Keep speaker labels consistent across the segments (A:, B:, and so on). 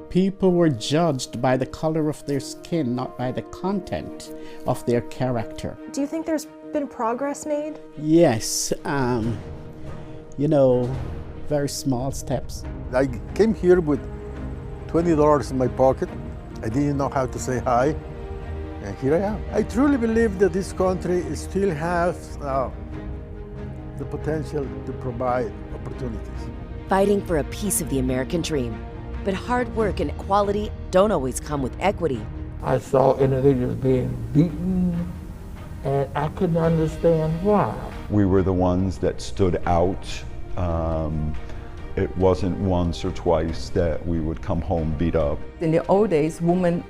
A: People were judged by the color of their skin, not by the content of their character.
B: Do you think there's been progress made?
A: Yes, very small steps.
C: I came here with $20 in my pocket. I didn't know how to say hi, and here I am. I truly believe that this country still has the potential to provide opportunities.
D: Fighting for a piece of the American dream. But hard work and equality don't always come with equity.
E: I saw individuals being beaten, and I couldn't understand why.
F: We were the ones that stood out. It wasn't once or twice that we would come home beat up.
G: In the old days, women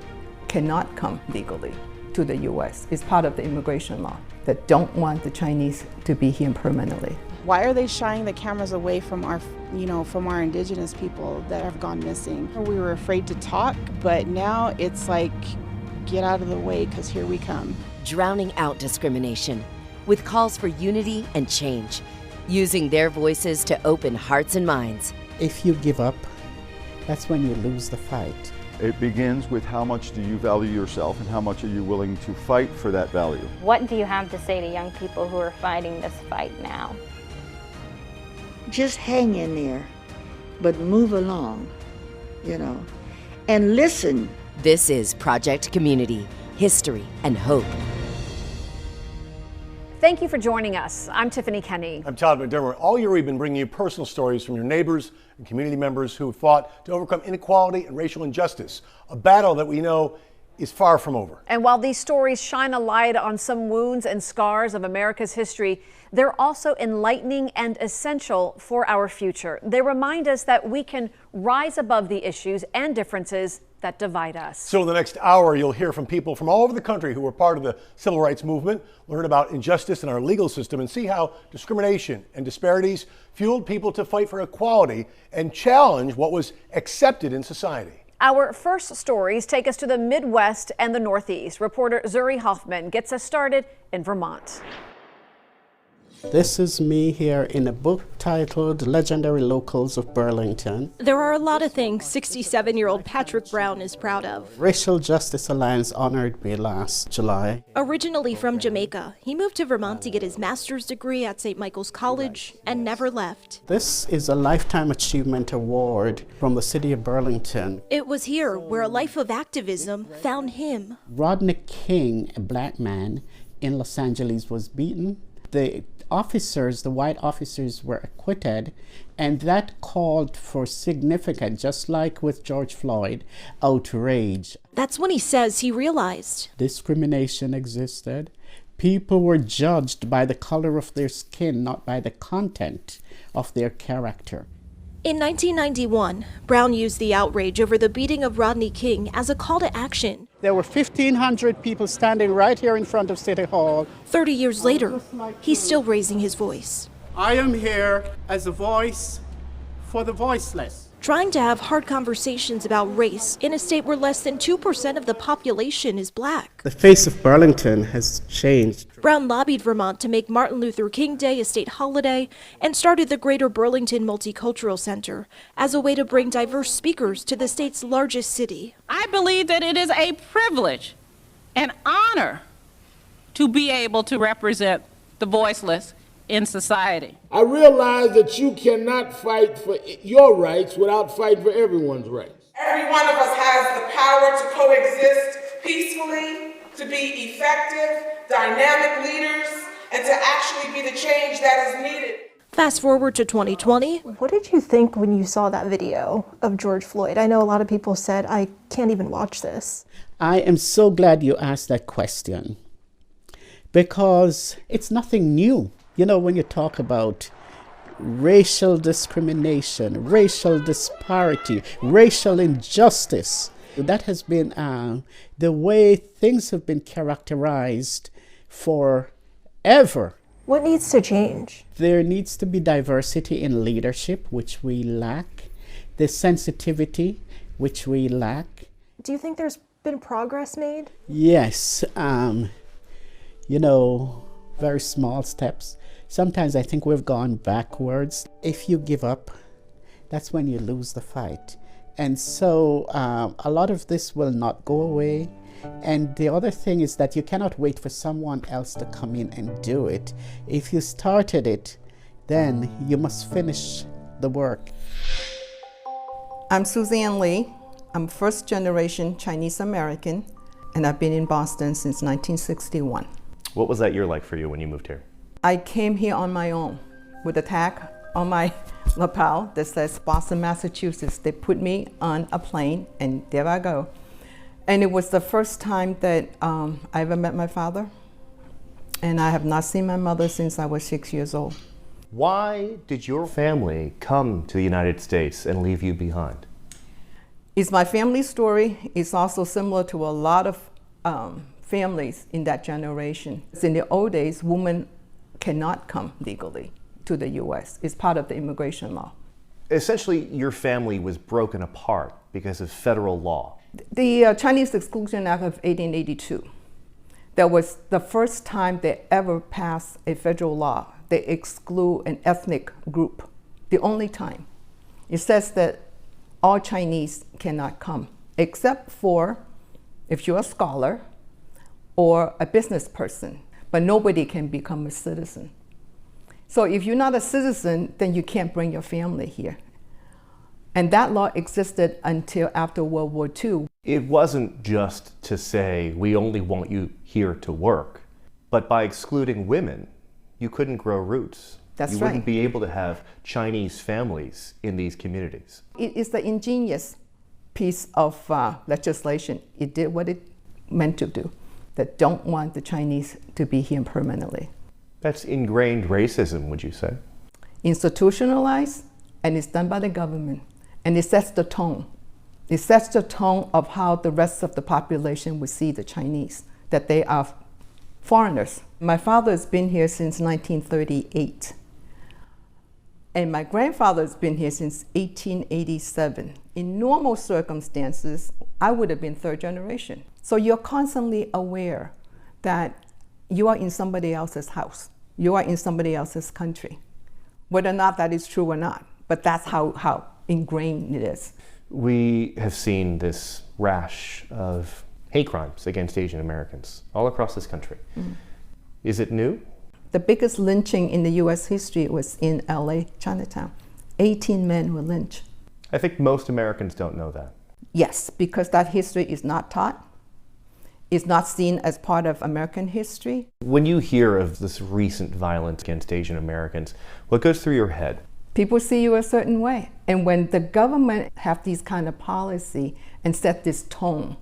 G: cannot come legally to the U.S. It's part of the immigration law that don't want the Chinese to be here permanently.
H: Why are they shying the cameras away from our indigenous people that have gone missing? We were afraid to talk, but now it's like, get out of the way, because here we come.
D: Drowning out discrimination with calls for unity and change, using their voices to open hearts and minds.
A: If you give up, that's when you lose the fight.
F: It begins with how much do you value yourself and how much are you willing to fight for that value.
I: What do you have to say to young people who are fighting this fight now?
J: Just hang in there, but move along, and listen.
D: This is Project Community, History and Hope.
K: Thank you for joining us. I'm Tiffany Kenny.
L: I'm Todd McDermott. All year we've been bringing you personal stories from your neighbors and community members who fought to overcome inequality and racial injustice, a battle that we know is far from over.
K: And while these stories shine a light on some wounds and scars of America's history, they're also enlightening and essential for our future. They remind us that we can rise above the issues and differences that divide us.
L: So in the next hour, you'll hear from people from all over the country who were part of the civil rights movement, learn about injustice in our legal system, and see how discrimination and disparities fueled people to fight for equality and challenge what was accepted in society.
K: Our first stories take us to the Midwest and the Northeast. Reporter Zuri Hoffman gets us started in Vermont.
A: This is me here in a book titled Legendary Locals of Burlington.
M: There are a lot of things 67-year-old Patrick Brown is proud of.
A: Racial Justice Alliance honored me last July.
M: Originally from Jamaica, he moved to Vermont to get his master's degree at St. Michael's College and never left.
A: This is a Lifetime Achievement Award from the city of Burlington.
M: It was here where a life of activism found him.
A: Rodney King, a black man in Los Angeles, was beaten. The white officers were acquitted, and that called for significant, just like with George Floyd, outrage.
M: That's when he says he realized
A: discrimination existed. People were judged by the color of their skin, not by the content of their character.
M: In 1991, Brown used the outrage over the beating of Rodney King as a call to action.
A: There were 1,500 people standing right here in front of City Hall.
M: 30 years later, he's still raising his voice.
A: I am here as a voice for the voiceless.
M: Trying to have hard conversations about race in a state where less than 2% of the population is black.
A: The face of Burlington has changed.
M: Brown lobbied Vermont to make Martin Luther King Day a state holiday and started the Greater Burlington Multicultural Center as a way to bring diverse speakers to the state's largest city.
N: I believe that it is a privilege and honor to be able to represent the voiceless in society.
E: I realize that you cannot fight for your rights without fighting for everyone's rights.
O: Every one of us has the power to coexist peacefully, to be effective, dynamic leaders, and to actually be the change that is needed.
M: Fast forward to 2020.
B: What did you think when you saw that video of George Floyd? I know a lot of people said, I can't even watch this.
A: I am so glad you asked that question, because it's nothing new. When you talk about racial discrimination, racial disparity, racial injustice, that has been the way things have been characterized forever.
B: What needs to change?
A: There needs to be diversity in leadership, which we lack, the sensitivity, which we lack.
B: Do you think there's been progress made?
A: Yes, very small steps. Sometimes I think we've gone backwards. If you give up, that's when you lose the fight. And so a lot of this will not go away. And the other thing is that you cannot wait for someone else to come in and do it. If you started it, then you must finish the work.
G: I'm Suzanne Lee. I'm first generation Chinese American, and I've been in Boston since 1961.
P: What was that year like for you when you moved here?
G: I came here on my own with a tag on my lapel that says Boston, Massachusetts. They put me on a plane, and there I go. And it was the first time that I ever met my father, and I have not seen my mother since I was 6 years old.
P: Why did your family come to the United States and leave you behind?
G: It's my family story. It's also similar to a lot of families in that generation. In the old days, women cannot come legally to the US. It's part of the immigration law.
P: Essentially, your family was broken apart because of federal law.
G: The Chinese Exclusion Act of 1882, that was the first time they ever passed a federal law. They exclude an ethnic group, the only time. It says that all Chinese cannot come, except for if you're a scholar or a business person, but nobody can become a citizen. So if you're not a citizen, then you can't bring your family here. And that law existed until after World War II.
P: It wasn't just to say, we only want you here to work, but by excluding women, you couldn't grow roots.
G: That's
P: you
G: right.
P: wouldn't be able to have Chinese families in these communities.
G: It is the ingenious piece of legislation. It did what it meant to do, that don't want the Chinese to be here permanently.
P: That's ingrained racism, would you say?
G: Institutionalized, and it's done by the government. And it sets the tone. It sets the tone of how the rest of the population would see the Chinese, that they are foreigners. My father has been here since 1938. And my grandfather has been here since 1887. In normal circumstances, I would have been third generation. So you're constantly aware that you are in somebody else's house. You are in somebody else's country. Whether or not that is true or not, but that's how ingrained it is.
P: We have seen this rash of hate crimes against Asian Americans all across this country. Mm. Is it new?
G: The biggest lynching in the US history was in LA, Chinatown. 18 men were lynched.
P: I think most Americans don't know that.
G: Yes, because that history is not taught. It's not seen as part of American history.
P: When you hear of this recent violence against Asian Americans, what goes through your head?
G: People see you a certain way. And when the government have these kind of policy and set this tone,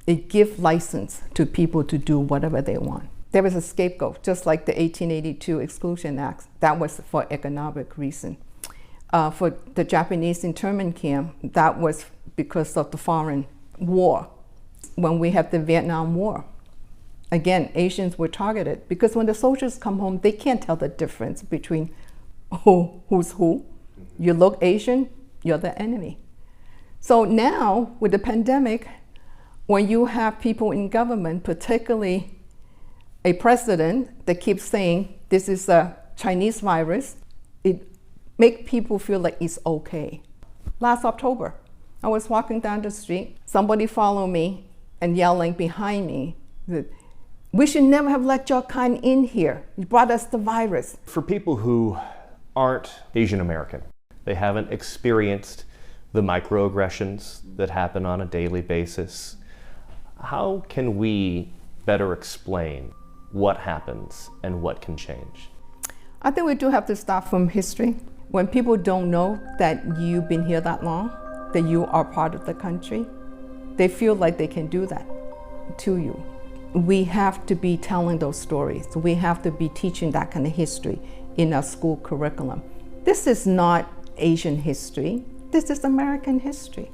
G: it gives license to people to do whatever they want. There was a scapegoat, just like the 1882 Exclusion Act. That was for economic reason. For the Japanese internment camp, that was because of the foreign war. When we had the Vietnam War, again, Asians were targeted because when the soldiers come home, they can't tell the difference between who's who. You look Asian, you're the enemy. So now, with the pandemic, when you have people in government, particularly a president that keeps saying this is a Chinese virus, it makes people feel like it's okay. Last October, I was walking down the street, somebody followed me and yelling behind me that we should never have let your kind in here. You brought us the virus.
P: For people who aren't Asian American, they haven't experienced the microaggressions that happen on a daily basis, how can we better explain what happens and what can change?
G: I think we do have to start from history. When people don't know that you've been here that long, that you are part of the country, they feel like they can do that to you. We have to be telling those stories. We have to be teaching that kind of history in our school curriculum. This is not Asian history. This is American history.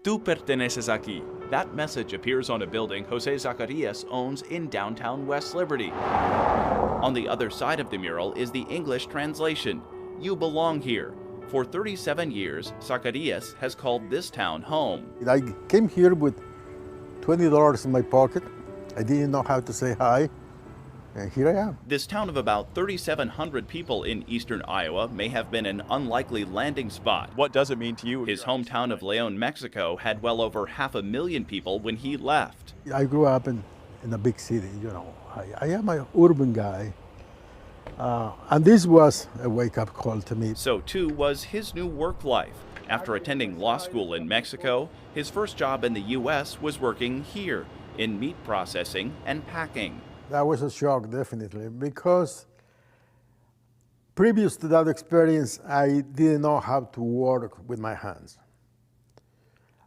Q: Tú perteneces aquí. That message appears on a building Jose Zacarias owns in downtown West Liberty. On the other side of the mural is the English translation, "You belong here." For 37 years, Zacarias has called this town home.
C: I came here with $20 in my pocket. I didn't know how to say hi. and here I am.
Q: This town of about 3,700 people in eastern Iowa may have been an unlikely landing spot.
R: What does it mean to you?
Q: His hometown of Leon, Mexico had well over 500,000 people when he left.
C: I grew up in a big city, you know. I am an urban guy. And this was a wake-up call to me.
Q: So too was his new work life. After attending law school in Mexico, his first job in the U.S. was working here in meat processing and packing.
C: That was a shock, definitely, because previous to that experience, I didn't know how to work with my hands.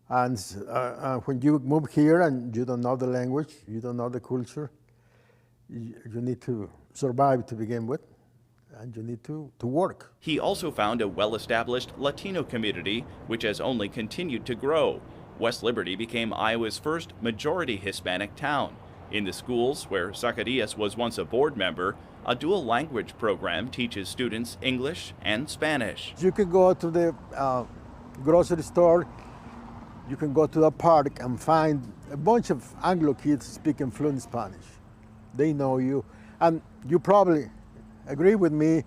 C: And when you move here and you don't know the language, you don't know the culture, you need to survive to begin with, and you need to work.
Q: He also found a well-established Latino community, which has only continued to grow. West Liberty became Iowa's first majority Hispanic town. In the schools where Zacarias was once a board member, a dual language program teaches students English and Spanish.
C: You can go to the grocery store, you can go to the park and find a bunch of Anglo kids speaking fluent Spanish. They know you, and you probably agree with me,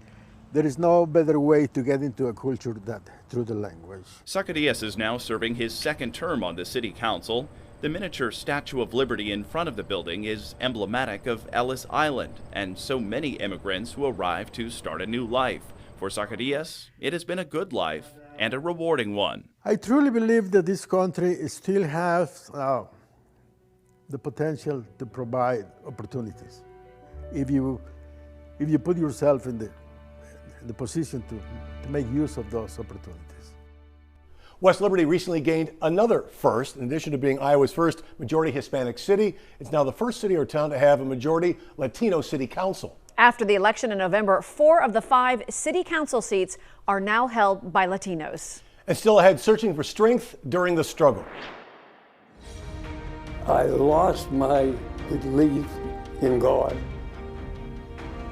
C: there is no better way to get into a culture than through the language.
Q: Zacarias is now serving his second term on the city council. The miniature Statue of Liberty in front of the building is emblematic of Ellis Island and so many immigrants who arrive to start a new life. For Zacarias, it has been a good life and a rewarding one.
C: I truly believe that this country still has the potential to provide opportunities if you put yourself in the position to make use of those opportunities.
L: West Liberty recently gained another first. In addition to being Iowa's first majority Hispanic city, it's now the first city or town to have a majority Latino city council.
K: After the election in November, 4 of the 5 city council seats are now held by Latinos.
L: And still ahead, searching for strength during the struggle.
S: I lost my belief in God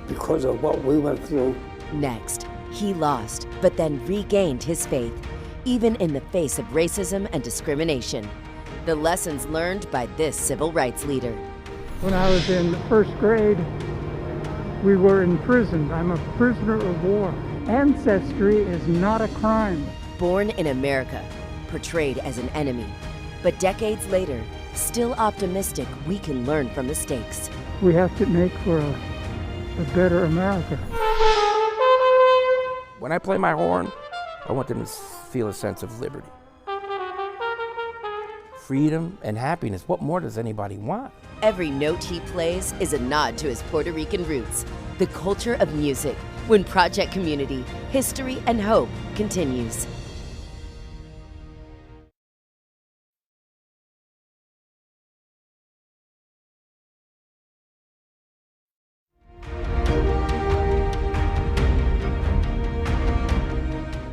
S: because of what we went through.
D: Next, he lost, but then regained his faith, even in the face of racism and discrimination. The lessons learned by this civil rights leader.
T: When I was in first grade, we were imprisoned. I'm a prisoner of war. Ancestry is not a crime.
D: Born in America, portrayed as an enemy, but decades later, still optimistic we can learn from mistakes.
T: We have to make for a better America.
U: When I play my horn, I want them to feel a sense of liberty. Freedom and happiness. What more does anybody want?
D: Every note he plays is a nod to his Puerto Rican roots. The culture of music, when Project Community, History and Hope continues.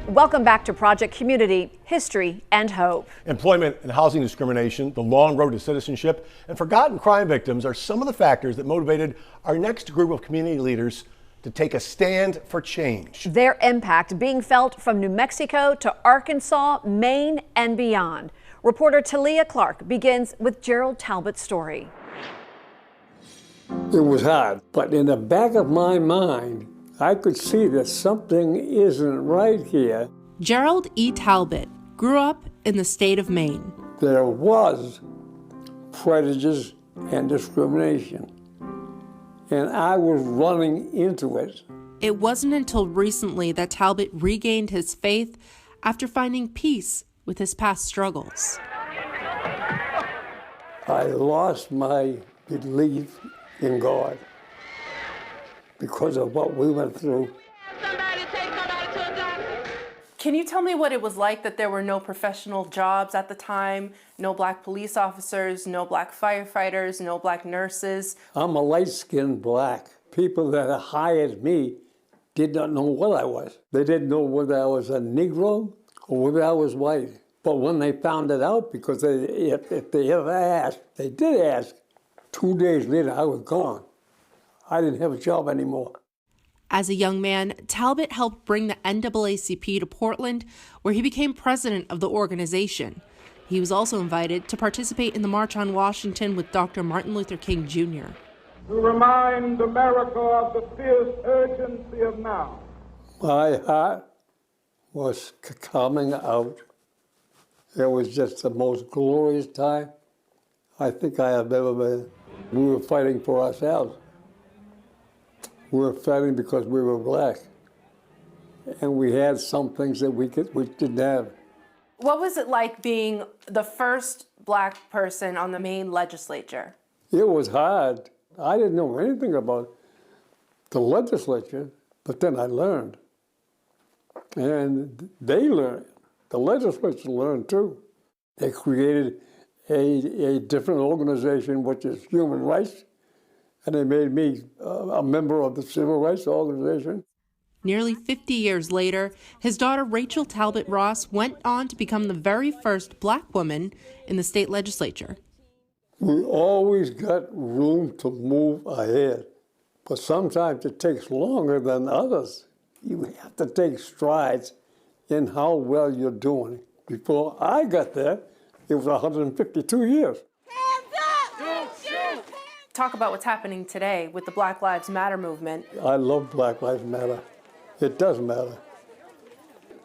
K: Welcome back to Project Community, History and Hope.
L: Employment and housing discrimination, the long road to citizenship, and forgotten crime victims are some of the factors that motivated our next group of community leaders to take a stand for change.
K: Their impact being felt from New Mexico to Arkansas, Maine, and beyond. Reporter Talia Clark begins with Gerald Talbot's story.
S: It was hard, but in the back of my mind, I could see that something isn't right here.
V: Gerald E. Talbot grew up in the state of Maine.
S: There was prejudice and discrimination, and I was running into it.
V: It wasn't until recently that Talbot regained his faith after finding peace with his past struggles.
S: I lost my belief in God because of what we went through.
V: Can you tell me what it was like that there were no professional jobs at the time, no black police officers, no black firefighters, no black nurses?
S: I'm a light-skinned black. People that hired me did not know what I was. They didn't know whether I was a Negro or whether I was white. But when they found it out, because if they ever asked, they did ask, 2 days later I was gone. I didn't have a job anymore.
V: As a young man, Talbot helped bring the NAACP to Portland, where he became president of the organization. He was also invited to participate in the March on Washington with Dr. Martin Luther King Jr.
H: to remind America of the fierce urgency of now.
S: My heart was coming out. It was just the most glorious time I think I have ever been. We were fighting for ourselves. We were fighting because we were black. And we had some things that we didn't have.
V: What was it like being the first black person on the Maine legislature?
S: It was hard. I didn't know anything about the legislature, but then I learned. And they learned. The legislature learned too. They created a different organization, which is human rights, and they made me a member of the civil rights organization.
R: Nearly 50 years later, his daughter Rachel Talbot Ross went on to become the very first black woman in the state legislature.
S: We always got room to move ahead, but sometimes it takes longer than others. You have to take strides in how well you're doing. Before I got there, it was 152 years.
V: Talk about what's happening today with the Black Lives Matter movement.
S: I love Black Lives Matter. It does matter.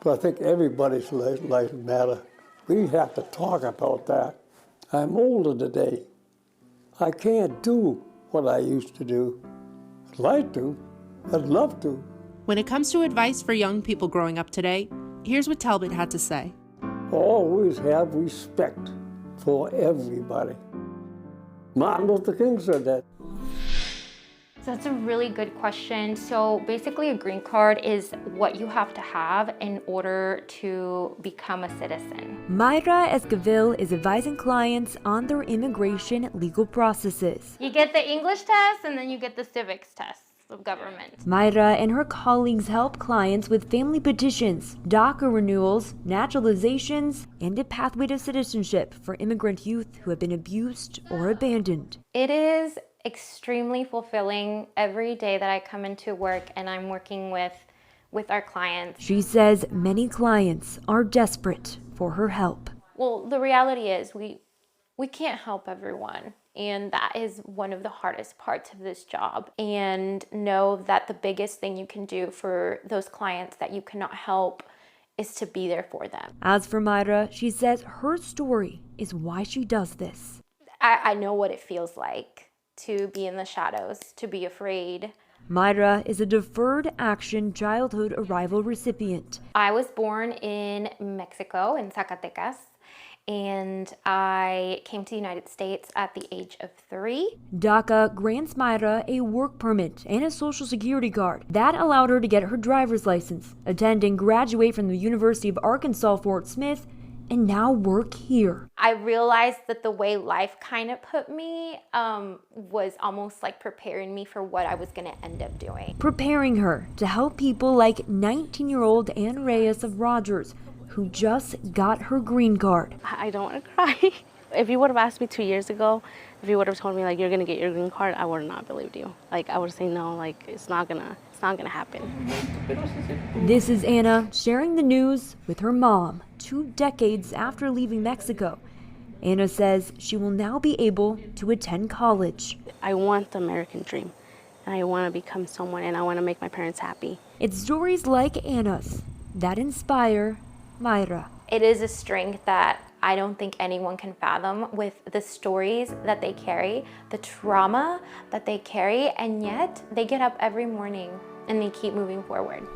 S: But I think everybody's lives matter. We have to talk about that. I'm older today. I can't do what I used to do. I'd like to. I'd love to.
R: When it comes to advice for young people growing up today, here's what Talbot had to say.
S: Always have respect for everybody. Martin Luther King said that.
I: So that's a really good question. So basically a green card is what you have to have in order to become a citizen.
W: Mayra Esquivel is advising clients on their immigration legal processes.
I: You get the English test and then you get the civics test of government.
W: Mayra and her colleagues help clients with family petitions, DACA renewals, naturalizations, and a pathway to citizenship for immigrant youth who have been abused or abandoned.
I: It is extremely fulfilling every day that I come into work and I'm working with our clients.
W: She says many clients are desperate for her help.
I: Well, the reality is we can't help everyone. And that is one of the hardest parts of this job. And know that the biggest thing you can do for those clients that you cannot help is to be there for them.
W: As for Mayra, she says her story is why she does this.
I: I know what it feels like to be in the shadows, to be afraid.
W: Mayra is a Deferred Action Childhood Arrival recipient.
I: I was born in Mexico, in Zacatecas. And I came to the United States at the age of 3.
W: DACA grants Mayra a work permit and a social security card. That allowed her to get her driver's license, attend and graduate from the University of Arkansas Fort Smith, and now work here.
I: I realized that the way life kind of put me was almost like preparing me for what I was going to end up doing.
W: Preparing her to help people like 19-year-old Ann Reyes of Rogers, who just got her green card.
X: I don't want to cry. If you would have asked me 2 years ago, if you would have told me like you're gonna get your green card, I would have not believed you. Like I would say no, like it's not gonna happen.
W: This is Anna sharing the news with her mom 2 decades after leaving Mexico. Anna says she will now be able to attend college.
X: I want the American dream, and I want to become someone, and I want to make my parents happy.
W: It's stories like Anna's that inspire Mayra.
I: It is a strength that I don't think anyone can fathom with the stories that they carry, the trauma that they carry, and yet they get up every morning and they keep moving forward.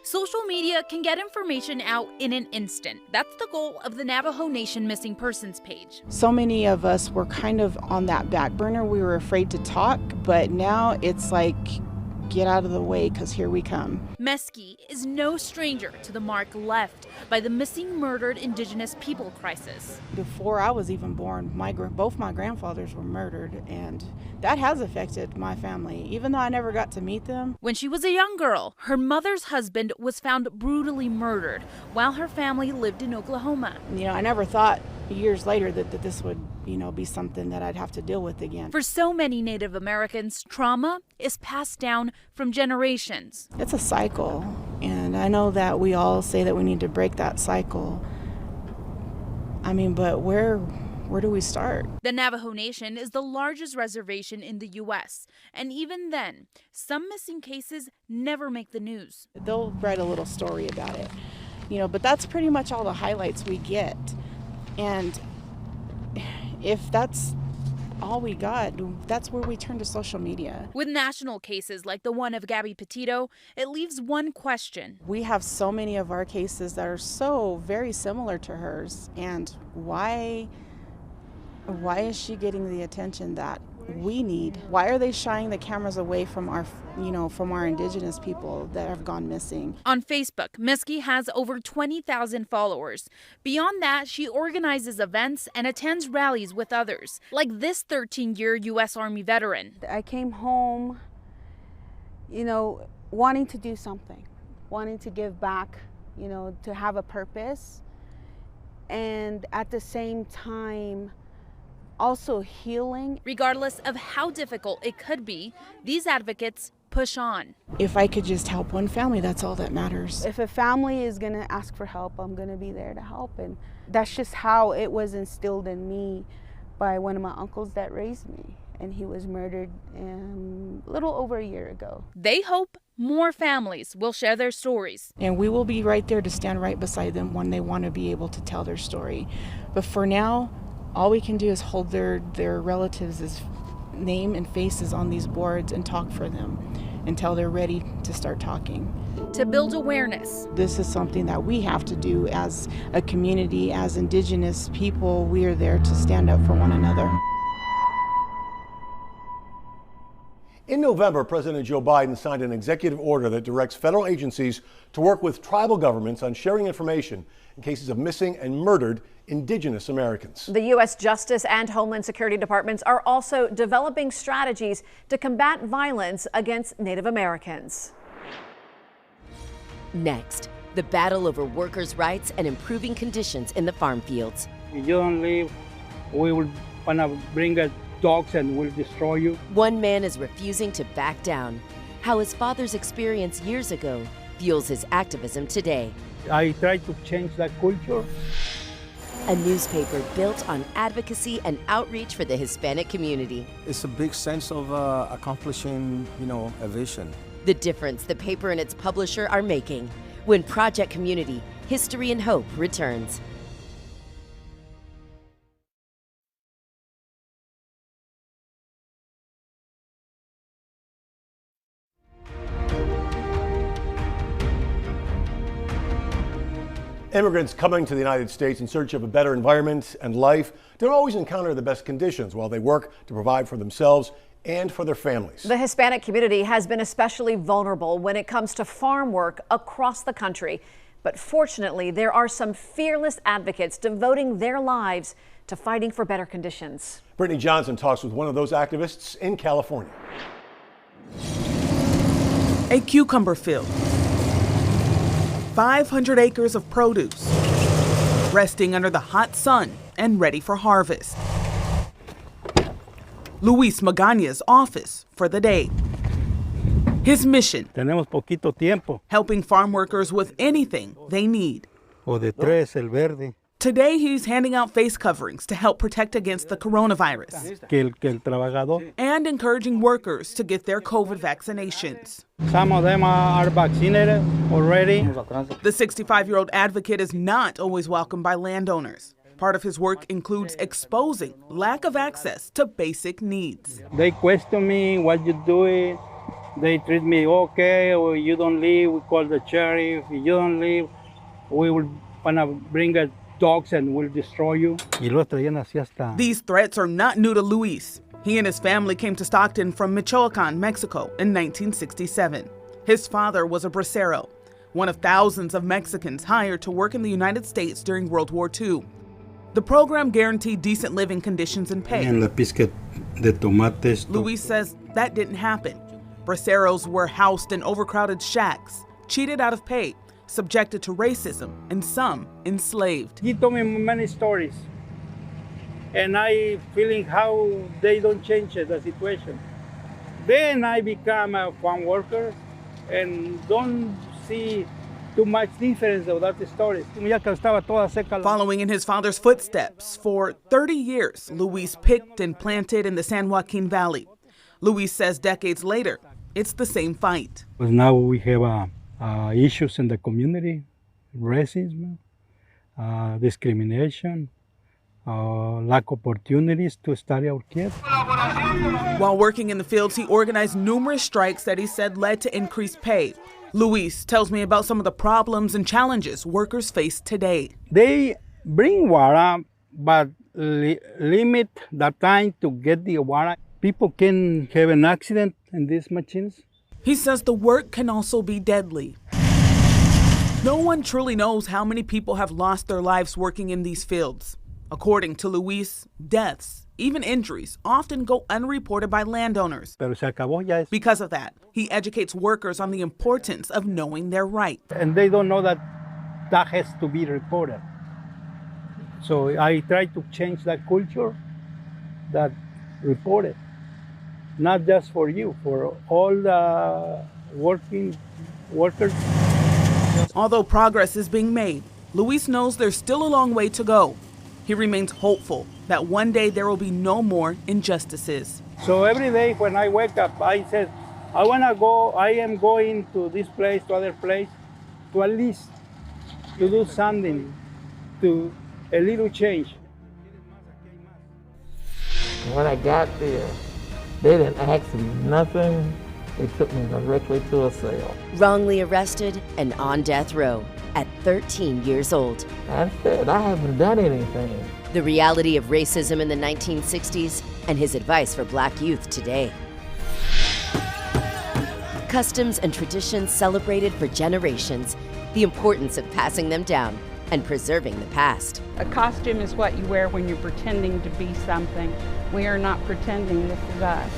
Y: Social media can get information out in an instant. That's the goal of the Navajo Nation Missing Persons page.
Z: So many of us were kind of on that back burner. We were afraid to talk, but now it's like, get out of the way because here we come.
Y: Mesquite is no stranger to the mark left by the missing murdered Indigenous people crisis.
Z: Before I was even born, both my grandfathers were murdered, and that has affected my family, even though I never got to meet them.
Y: When she was a young girl, her mother's husband was found brutally murdered while her family lived in Oklahoma.
Z: I never thought years later that this would be something that I'd have to deal with again.
Y: For so many Native Americans, trauma is passed down from generations.
Z: It's a cycle, and I know that we all say that we need to break that cycle. But where where do we start?
Y: The Navajo Nation is the largest reservation in the U.S., and even then, some missing cases never make the news.
Z: They'll write a little story about it, but that's pretty much all the highlights we get. And if that's all we got, that's where we turn to social media.
Y: With national cases like the one of Gabby Petito, it leaves one question.
Z: We have so many of our cases that are so very similar to hers, and why is she getting the attention that we need? Why are they shying the cameras away from our indigenous people that have gone missing?
Y: On Facebook, Miski has over 20,000 followers. Beyond that, she organizes events and attends rallies with others, like this 13-year U.S. Army veteran.
E: I came home, wanting to do something, wanting to give back, to have a purpose, and at the same time, also healing.
Y: Regardless of how difficult it could be, these advocates push on.
Z: If I could just help one family, that's all that matters.
E: If a family is going to ask for help, I'm going to be there to help. And that's just how it was instilled in me by one of my uncles that raised me. And he was murdered a little over a year ago.
Y: They hope more families will share their stories.
Z: And we will be right there to stand right beside them when they want to be able to tell their story. But for now, all we can do is hold their relatives' name and faces on these boards and talk for them until they're ready to start talking.
Y: To build awareness.
Z: This is something that we have to do as a community, as Indigenous people. We are there to stand up for one another.
L: In November, President Joe Biden signed an executive order that directs federal agencies to work with tribal governments on sharing information in cases of missing and murdered Indigenous Americans.
K: The U.S. Justice and Homeland Security Departments are also developing strategies to combat violence against Native Americans.
D: Next, the battle over workers' rights and improving conditions in the farm fields.
H: If you don't leave, we will bring dogs and will destroy you.
D: One man is refusing to back down. How his father's experience years ago fuels his activism today.
H: I try to change that culture.
D: A newspaper built on advocacy and outreach for the Hispanic community.
U: It's a big sense of accomplishing, a vision.
D: The difference the paper and its publisher are making. When Project Community, History and Hope returns.
L: Immigrants coming to the United States in search of a better environment and life don't always encounter the best conditions while they work to provide for themselves and for their families.
K: The Hispanic community has been especially vulnerable when it comes to farm work across the country. But fortunately, there are some fearless advocates devoting their lives to fighting for better conditions.
L: Brittany Johnson talks with one of those activists in California.
F: A cucumber field. 500 acres of produce, resting under the hot sun and ready for harvest. Luis Magaña's office for the day. His mission,
H: Tenemos poquito tiempo.
F: helping farm workers with anything they need.
H: O de tres, el verde.
F: Today, he's handing out face coverings to help protect against the coronavirus
H: Que el trabajador.
F: and encouraging workers to get their COVID vaccinations.
H: Some of them are vaccinated already.
F: The 65-year-old advocate is not always welcomed by landowners. Part of his work includes exposing lack of access to basic needs.
H: They question me, what you doing? They treat me okay, or you don't leave, we call the sheriff. If you don't leave, we will bring dogs and will destroy you.
F: These threats are not new to Luis. He and his family came to Stockton from Michoacan, Mexico in 1967. His father was a bracero, one of thousands of Mexicans hired to work in the United States during World War II. The program guaranteed decent living conditions and pay. Luis says that didn't happen. Braceros were housed in overcrowded shacks, cheated out of pay, subjected to racism, and some enslaved.
H: He told me many stories, and I feeling how they don't change the situation. Then I become a farm worker and don't see too much difference of that story. Ya que estaba toda seca.
F: Following in his father's footsteps, for 30 years, Luis picked and planted in the San Joaquin Valley. Luis says decades later, it's the same fight.
H: But now we have issues in the community, racism, discrimination, lack of opportunities to study our kids.
F: While working in the fields, he organized numerous strikes that he said led to increased pay. Luis tells me about some of the problems and challenges workers face today.
H: They bring water, but limit the time to get the water. People can have an accident in these machines.
F: He says the work can also be deadly. No one truly knows how many people have lost their lives working in these fields. According to Luis, deaths, even injuries, often go unreported by landowners. Because of that, he educates workers on the importance of knowing their right.
H: And they don't know that that has to be reported. So I try to change that culture, that report it. Not just for you, for all the working workers.
F: Although progress is being made, Luis knows there's still a long way to go. He remains hopeful that one day there will be no more injustices.
H: So every day when I wake up, I said, I am going to this place, to other place, to at least to do something, to a little change.
A: When I got there, they didn't ask me nothing. They took me directly to a cell.
D: Wrongly arrested and on death row at 13 years old.
A: I said, I haven't done anything.
D: The reality of racism in the 1960s and his advice for black youth today. Customs and traditions celebrated for generations, the importance of passing them down and preserving the past.
B: A costume is what you wear when you're pretending to be something. We are not pretending, this is us.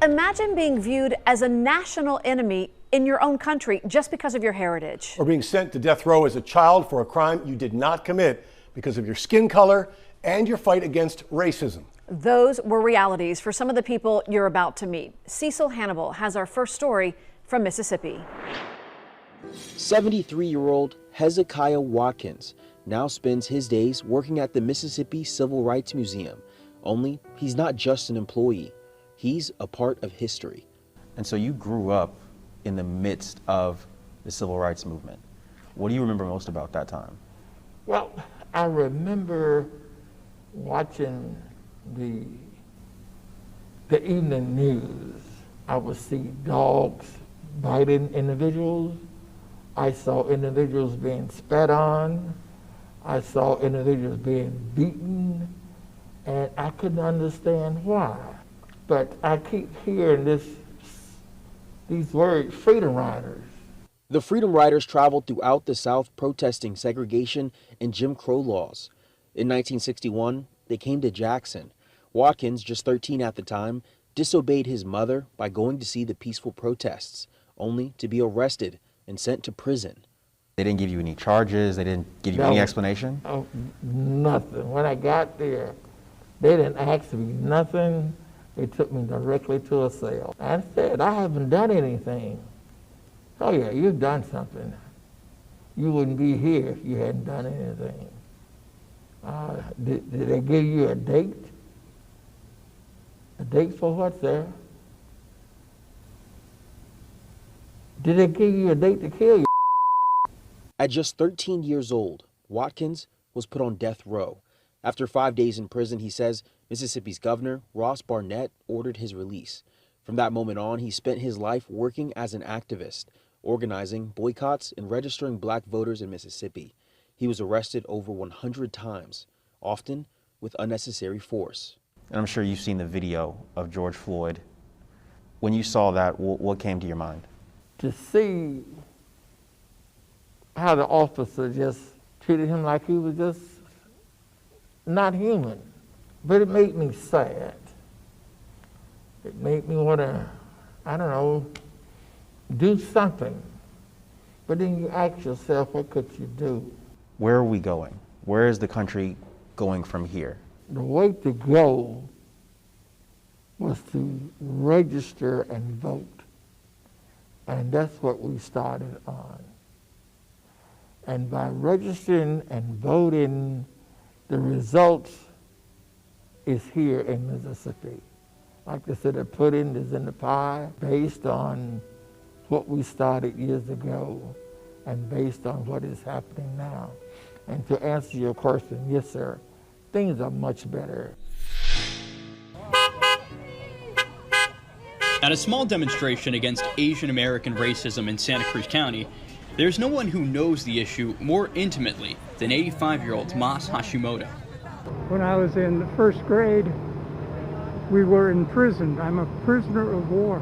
K: Imagine being viewed as a national enemy in your own country just because of your heritage.
L: Or being sent to death row as a child for a crime you did not commit because of your skin color and your fight against racism.
K: Those were realities for some of the people you're about to meet. Cecil Hannibal has our first story from Mississippi.
J: 73-year-old Hezekiah Watkins now spends his days working at the Mississippi Civil Rights Museum. Only he's not just an employee. He's a part of history.
M: And so you grew up in the midst of the civil rights movement. What do you remember most about that time?
A: Well, I remember watching the evening news. I would see dogs biting individuals. I saw individuals being spat on. I saw individuals being beaten, and I couldn't understand why. But I keep hearing these words, Freedom Riders.
J: The Freedom Riders traveled throughout the South protesting segregation and Jim Crow laws. In 1961, they came to Jackson. Watkins, just 13 at the time, disobeyed his mother by going to see the peaceful protests, only to be arrested and sent to prison.
M: They didn't give you any charges? They didn't give you any explanation?
A: Oh, nothing. When I got there, they didn't ask me nothing. They took me directly to a cell. I said, I haven't done anything. Oh yeah, you've done something. You wouldn't be here if you hadn't done anything. Did they give you a date? A date for what, sir? Did they give you a date to kill you?
J: At just 13 years old, Watkins was put on death row. After 5 days in prison, he says Mississippi's governor, Ross Barnett, ordered his release. From that moment on, he spent his life working as an activist, organizing boycotts and registering black voters in Mississippi. He was arrested over 100 times, often with unnecessary force.
M: And I'm sure you've seen the video of George Floyd. When you saw that, what came to your mind?
A: To see how the officer just treated him like he was just not human. But it made me sad. It made me want to, I don't know, do something But then you ask yourself, what could you do?
M: Where are we going? Where is the country going from here?
A: The way to go was to register and vote. And that's what we started on. And by registering and voting, the results is here in Mississippi. Like I said, the pudding is in the pie based on what we started years ago and based on what is happening now. And to answer your question, yes, sir, things are much better.
C: At a small demonstration against Asian American racism in Santa Cruz County, there's no one who knows the issue more intimately than 85-year-old Mas Hashimoto.
T: When I was in the first grade, we were imprisoned. I'm a prisoner of war.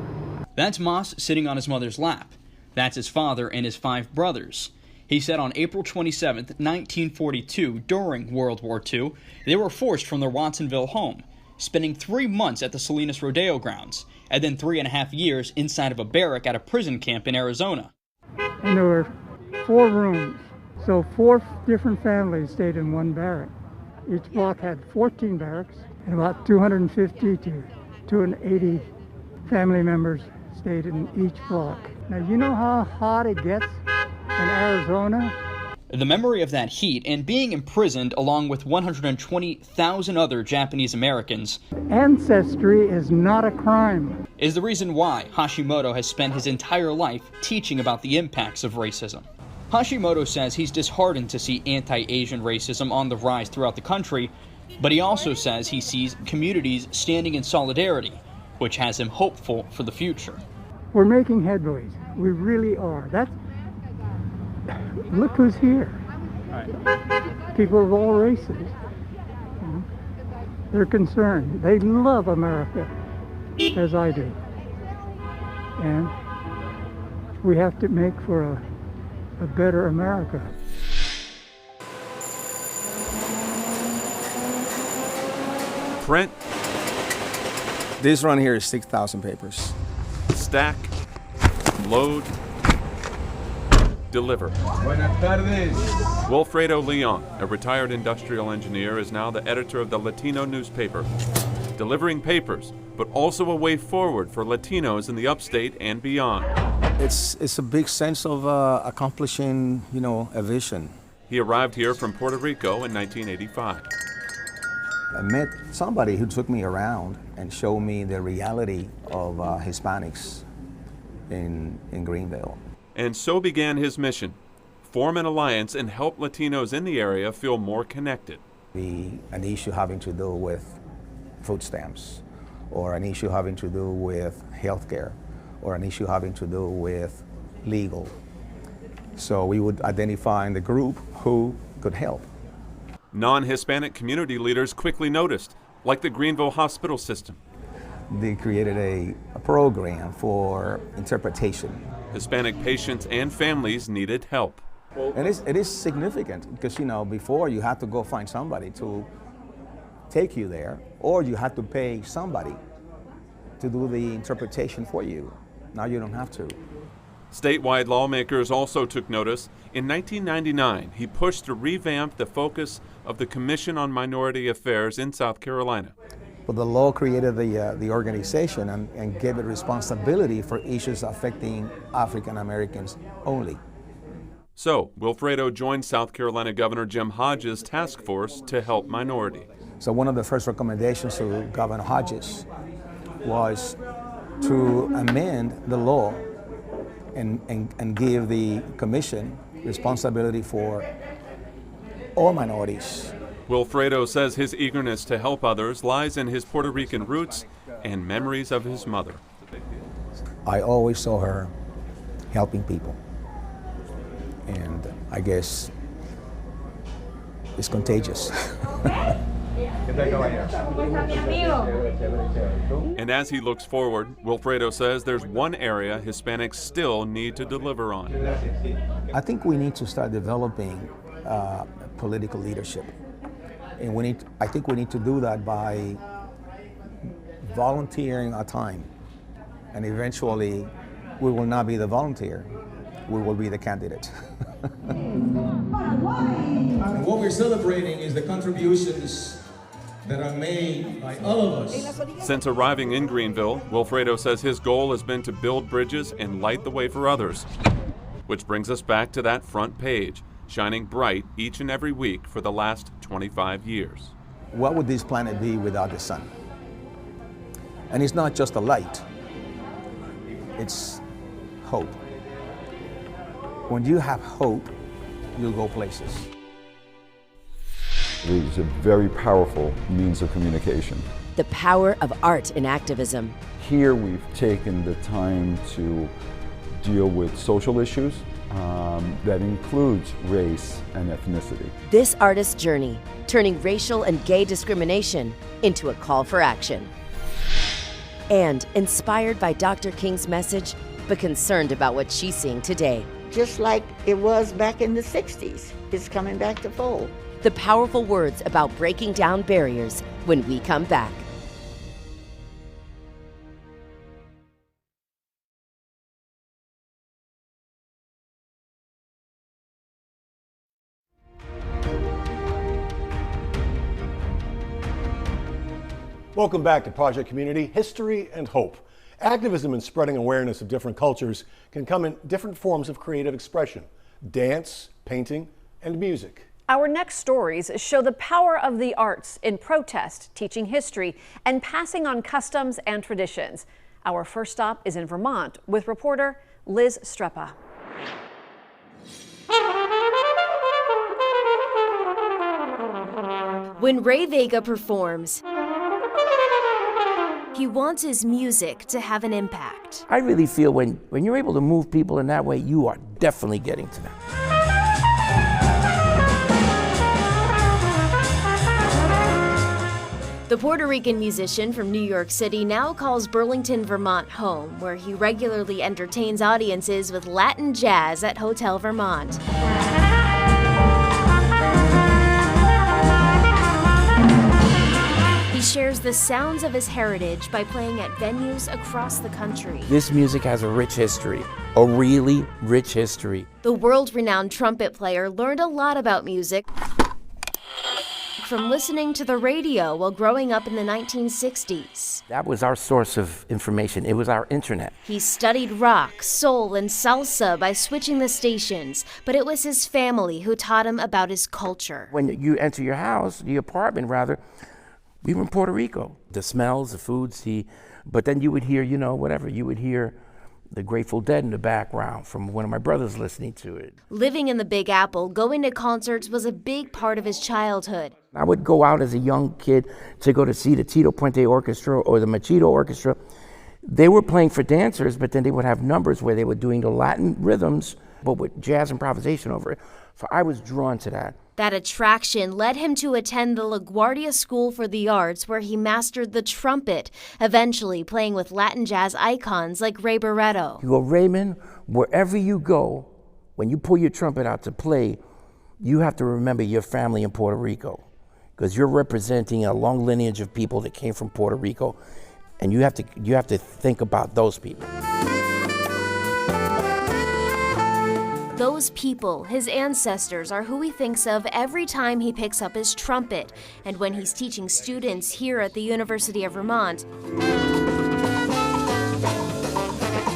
C: That's Mas sitting on his mother's lap. That's his father and his 5 brothers. He said on April 27, 1942, during World War II, they were forced from their Watsonville home, spending 3 months at the Salinas Rodeo grounds, and then 3.5 years inside of a barrack at a prison camp in Arizona.
T: And there were 4 rooms, so 4 different families stayed in one barrack. Each block had 14 barracks, and about 250 to 280 family members stayed in each block. Now, you know how hot it gets in Arizona?
C: The memory of that heat and being imprisoned along with 120,000 other Japanese Americans
T: Ancestry is not a crime.
C: is the reason why Hashimoto has spent his entire life teaching about the impacts of racism. Hashimoto says he's disheartened to see anti-Asian racism on the rise throughout the country, but he also says he sees communities standing in solidarity, which has him hopeful for the future.
T: We're making headways. We really are. Look who's here. People of all races. They're concerned. They love America, as I do. And we have to make for a better America.
G: Print.
U: This run here is 6,000 papers.
G: Stack. Load. Deliver.
N: Buenas tardes.
G: Wilfredo Leon, a retired industrial engineer, is now the editor of the Latino newspaper, delivering papers, but also a way forward for Latinos in the upstate and beyond.
U: It's a big sense of accomplishing, a vision.
G: He arrived here from Puerto Rico in 1985.
U: I met somebody who took me around and showed me the reality of Hispanics in Greenville.
G: And so began his mission: form an alliance and help Latinos in the area feel more connected.
U: An issue having to do with food stamps, or an issue having to do with healthcare, or an issue having to do with legal. So we would identify in the group who could help.
G: Non-Hispanic community leaders quickly noticed, like the Greenville Hospital System.
U: They created a program for interpretation.
G: Hispanic patients and families needed help.
U: And it is significant because, before you had to go find somebody to take you there, or you had to pay somebody to do the interpretation for you. Now you don't have to.
G: Statewide lawmakers also took notice. In 1999, he pushed to revamp the focus of the Commission on Minority Affairs in South Carolina.
U: But the law created the organization and gave it responsibility for issues affecting African Americans only.
G: So, Wilfredo joined South Carolina Governor Jim Hodges' task force to help minorities.
U: So one of the first recommendations to Governor Hodges was to amend the law and give the commission responsibility for all minorities.
G: Wilfredo says his eagerness to help others lies in his Puerto Rican roots and memories of his mother.
U: I always saw her helping people, and I guess it's contagious.
G: And as he looks forward, Wilfredo says there's one area Hispanics still need to deliver on.
U: I think we need to start developing political leadership. And I think we need to do that by volunteering our time. And eventually, we will not be the volunteer. we will be the candidate.
N: What we're celebrating is the contributions that are made by all of us.
G: Since arriving in Greenville, Wilfredo says his goal has been to build bridges and light the way for others. Which brings us back to that front page, shining bright each and every week for the last 25 years.
U: What would this planet be without the sun? And it's not just a light, it's hope. When you have hope, you'll go places.
O: It is a very powerful means of communication.
D: The power of art in activism.
O: Here we've taken the time to deal with social issues that includes race and ethnicity.
D: This artist's journey, turning racial and gay discrimination into a call for action. And inspired by Dr. King's message, but concerned about what she's seeing today.
P: Just like it was back in the 60s, it's coming back to fold.
D: The powerful words about breaking down barriers when we come back.
L: Welcome back to Project Community, History and Hope. Activism and spreading awareness of different cultures can come in different forms of creative expression: dance, painting, and music.
K: Our next stories show the power of the arts in protest, teaching history, and passing on customs and traditions. Our first stop is in Vermont with reporter Liz Strepa.
W: When Ray Vega performs, he wants his music to have an impact.
Q: I really feel when you're able to move people in that way, you are definitely getting to them.
W: The Puerto Rican musician from New York City now calls Burlington, Vermont home, where he regularly entertains audiences with Latin jazz at Hotel Vermont. He shares the sounds of his heritage by playing at venues across the country.
Q: This music has a rich history, a really rich history.
W: The world-renowned trumpet player learned a lot about music from listening to the radio while growing up in the 1960s.
Q: That was our source of information. It was our internet.
W: He studied rock, soul, and salsa by switching the stations, but it was his family who taught him about his culture.
Q: When you enter your house, the apartment rather, we were in Puerto Rico. The smells, the foods, but then you would hear, whatever, you would hear the Grateful Dead in the background from one of my brothers listening to it.
W: Living in the Big Apple, going to concerts was a big part of his childhood.
Q: I would go out as a young kid to go to see the Tito Puente Orchestra or the Machito Orchestra. They were playing for dancers, but then they would have numbers where they were doing the Latin rhythms, but with jazz improvisation over it. So I was drawn to that.
W: That attraction led him to attend the LaGuardia School for the Arts, where he mastered the trumpet, eventually playing with Latin jazz icons like Ray Barretto.
Q: You go, Raymond, wherever you go, when you pull your trumpet out to play, you have to remember your family in Puerto Rico, because you're representing a long lineage of people that came from Puerto Rico, and you have to think about those people.
W: Those people, his ancestors, are who he thinks of every time he picks up his trumpet, and when he's teaching students here at the University of Vermont,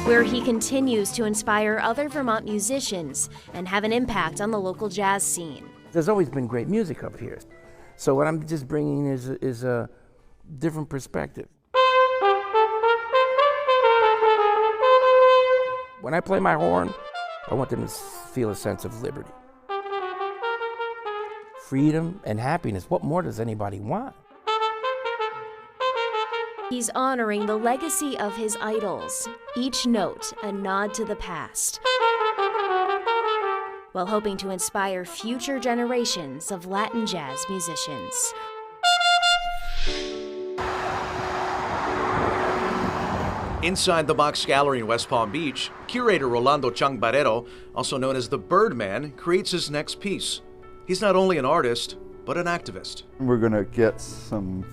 W: where he continues to inspire other Vermont musicians and have an impact on the local jazz scene.
Q: There's always been great music up here, so what I'm just bringing is a different perspective. When I play my horn, I want them to feel a sense of liberty, freedom, and happiness. What more does anybody want?
W: He's honoring the legacy of his idols, each note a nod to the past, while hoping to inspire future generations of Latin jazz musicians.
R: Inside the Box Gallery in West Palm Beach, curator Rolando Chang Barrero, also known as the Birdman, creates his next piece. He's not only an artist, but an activist.
O: We're going to get some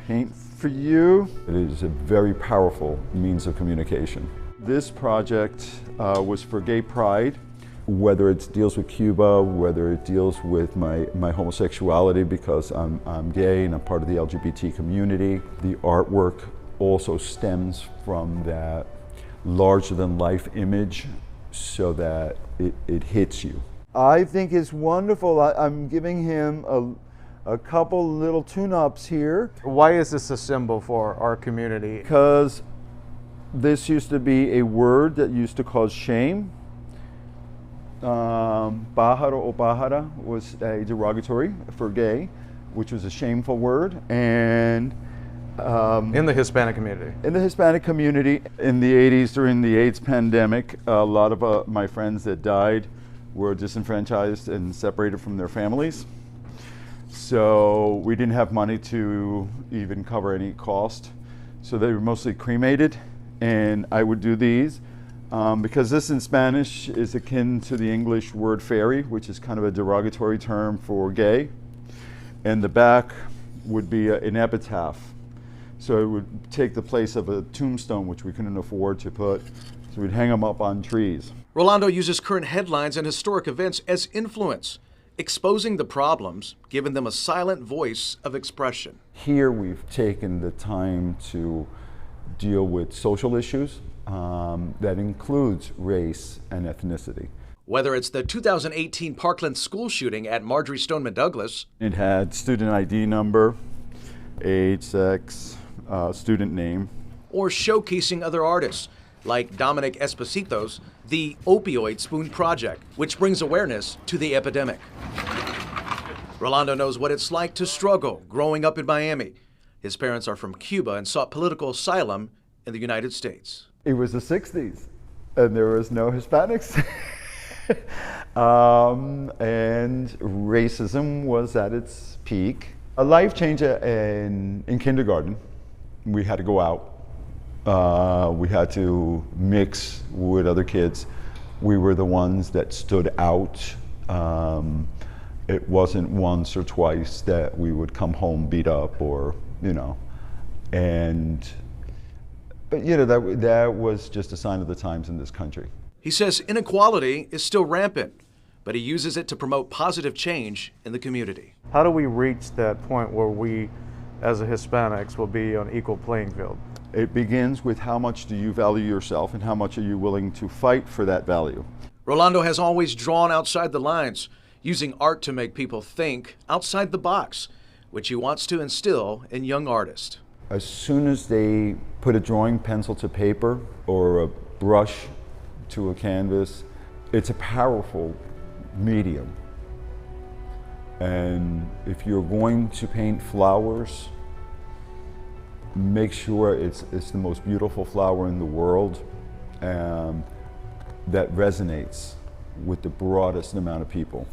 O: paint for you. It is a very powerful means of communication. This project was for gay pride, whether it deals with Cuba, whether it deals with my homosexuality because I'm gay and I'm part of the LGBT community. The artwork also stems from that larger than life image so that it hits you.
E: I think it's wonderful. I'm giving him a couple little tune-ups here.
I: Why is this a symbol for our community?
E: Because this used to be a word that used to cause shame. Pájaro o pájara was a derogatory for gay, which was a shameful word. And
I: in the Hispanic community?
E: In the Hispanic community, in the 80s during the AIDS pandemic, a lot of my friends that died were disenfranchised and separated from their families. So we didn't have money to even cover any cost. So they were mostly cremated, and I would do these because this in Spanish is akin to the English word fairy, which is kind of a derogatory term for gay. And the back would be an epitaph. So it would take the place of a tombstone, which we couldn't afford to put. So we'd hang them up on trees.
R: Rolando uses current headlines and historic events as influence, exposing the problems, giving them a silent voice of expression.
O: Here we've taken the time to deal with social issues that includes race and ethnicity.
R: Whether it's the 2018 Parkland school shooting at Marjory Stoneman Douglas.
O: It had student ID number, age, sex, student name.
R: Or showcasing other artists, like Dominic Esposito's The Opioid Spoon Project, which brings awareness to the epidemic. Rolando knows what it's like to struggle growing up in Miami. His parents are from Cuba and sought political asylum in the United States.
E: It was the 60s, and there was no Hispanics. And racism was at its peak. A life changer in kindergarten. We had to go out. We had to mix with other kids. We were the ones that stood out. It wasn't once or twice that we would come home beat up or, but that was just a sign of the times in this country.
R: He says inequality is still rampant, but he uses it to promote positive change in the community.
I: How do we reach that point where we, as Hispanics, will be on equal playing field?
O: It begins with how much do you value yourself and how much are you willing to fight for that value.
R: Rolando has always drawn outside the lines, using art to make people think outside the box, which he wants to instill in young artists.
O: As soon as they put a drawing pencil to paper or a brush to a canvas, it's a powerful medium. And if you're going to paint flowers, make sure it's the most beautiful flower in the world that resonates with the broadest amount of people.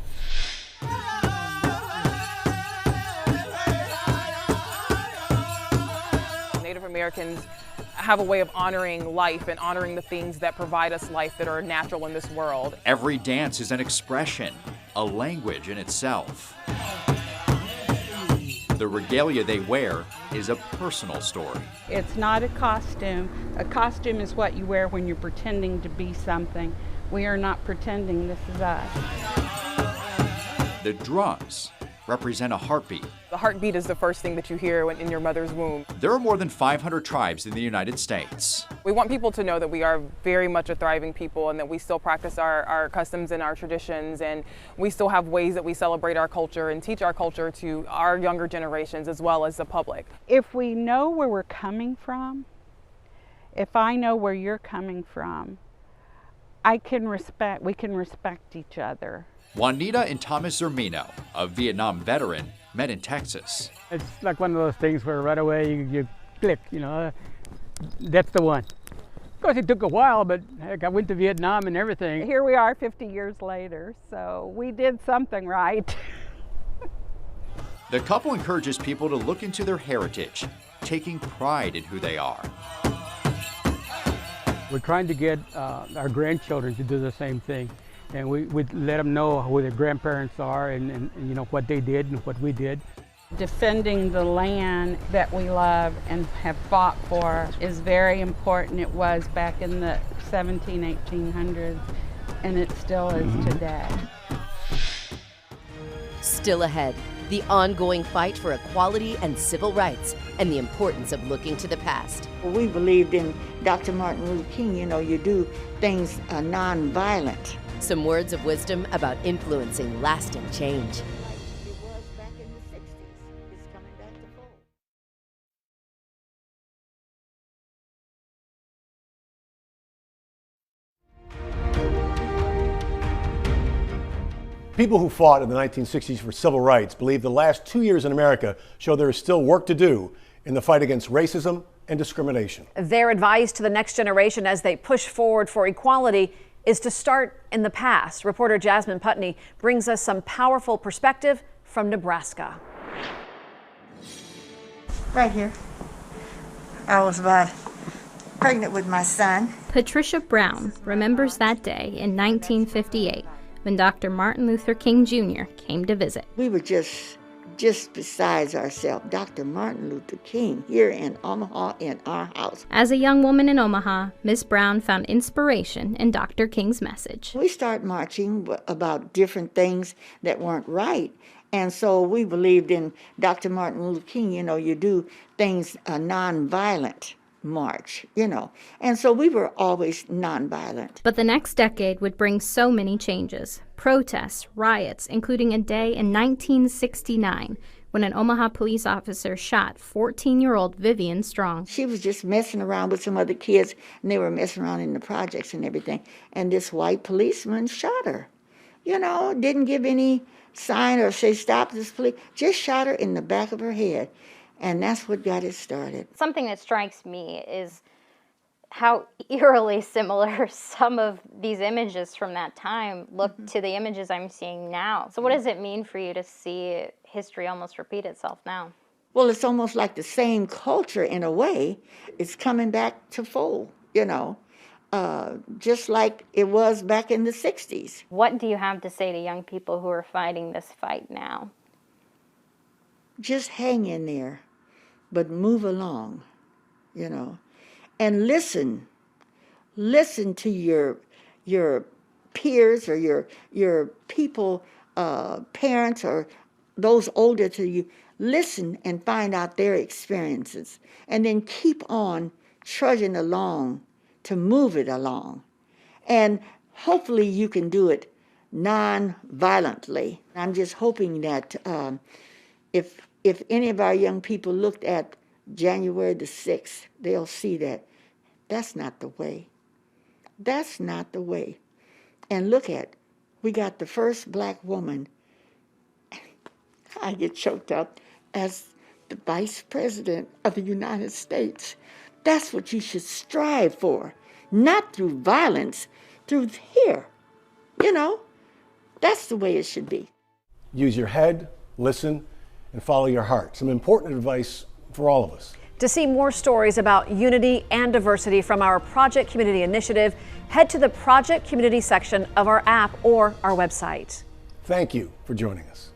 S: Native Americans have a way of honoring life and honoring the things that provide us life that are natural in this world.
V: Every dance is an expression, a language in itself. The regalia they wear is a personal story.
B: It's not a costume. A costume is what you wear when you're pretending to be something. We are not pretending. This is us.
V: The drums represent a heartbeat.
S: The heartbeat is the first thing that you hear when in your mother's womb.
V: There are more than 500 tribes in the United States.
S: We want people to know that we are very much a thriving people and that we still practice our customs and our traditions, and we still have ways that we celebrate our culture and teach our culture to our younger generations as well as the public.
B: If we know where we're coming from, if I know where you're coming from, we can respect each other.
V: Juanita and Thomas Zermino, a Vietnam veteran, met in Texas.
X: It's like one of those things where right away you click, that's the one. Of course, it took a while, but heck, I went to Vietnam and everything.
B: Here we are 50 years later, so we did something right.
V: The couple encourages people to look into their heritage, taking pride in who they are.
X: We're trying to get our grandchildren to do the same thing. And we let them know who their grandparents are and what they did and what we did.
B: Defending the land that we love and have fought for is very important. It was back in the 1800s, and it still is today.
D: Still ahead, the ongoing fight for equality and civil rights, and the importance of looking to the past.
P: We believed in Dr. Martin Luther King, you do things non-violent.
D: Some words of wisdom about influencing lasting change.
L: People who fought in the 1960s for civil rights believe the last 2 years in America show there is still work to do in the fight against racism and discrimination.
K: Their advice to the next generation as they push forward for equality is to start in the past. Reporter Jasmine Putney brings us some powerful perspective from Nebraska.
P: Right here. I was pregnant with my son.
F: Patricia Brown remembers that day in 1958 when Dr. Martin Luther King Jr. came to visit.
P: We were just besides ourselves. Dr. Martin Luther King here in Omaha in our house.
F: As a young woman in Omaha, Miss Brown found inspiration in Dr. King's message.
P: We started marching about different things that weren't right. And so we believed in Dr. Martin Luther King, you do things nonviolent. March, and so we were always nonviolent.
F: But the next decade would bring so many changes. Protests, riots, including a day in 1969 when an Omaha police officer shot 14-year-old Vivian Strong.
P: She was just messing around with some other kids, and they were messing around in the projects and everything, and this white policeman shot her. Didn't give any sign or say stop this police, just shot her in the back of her head. And that's what got it started.
F: Something that strikes me is how eerily similar some of these images from that time look to the images I'm seeing now. So what does it mean for you to see history almost repeat itself now?
P: Well, it's almost like the same culture in a way. It's coming back to fold, just like it was back in the 60s.
F: What do you have to say to young people who are fighting this fight now?
P: Just hang in there. But move along, and listen to your peers or your people, parents or those older to you. Listen and find out their experiences, and then keep on trudging along to move it along. And hopefully you can do it non-violently. I'm just hoping that if any of our young people looked at January the 6th, they'll see that that's not the way. That's not the way. And look at, we got the first black woman, I get choked up, as the Vice President of the United States. That's what you should strive for, not through violence, through here. That's the way it should be.
L: Use your head, listen, and follow your heart. Some important advice for all of us.
K: To see more stories about unity and diversity from our Project Community Initiative, head to the Project Community section of our app or our website.
L: Thank you for joining us.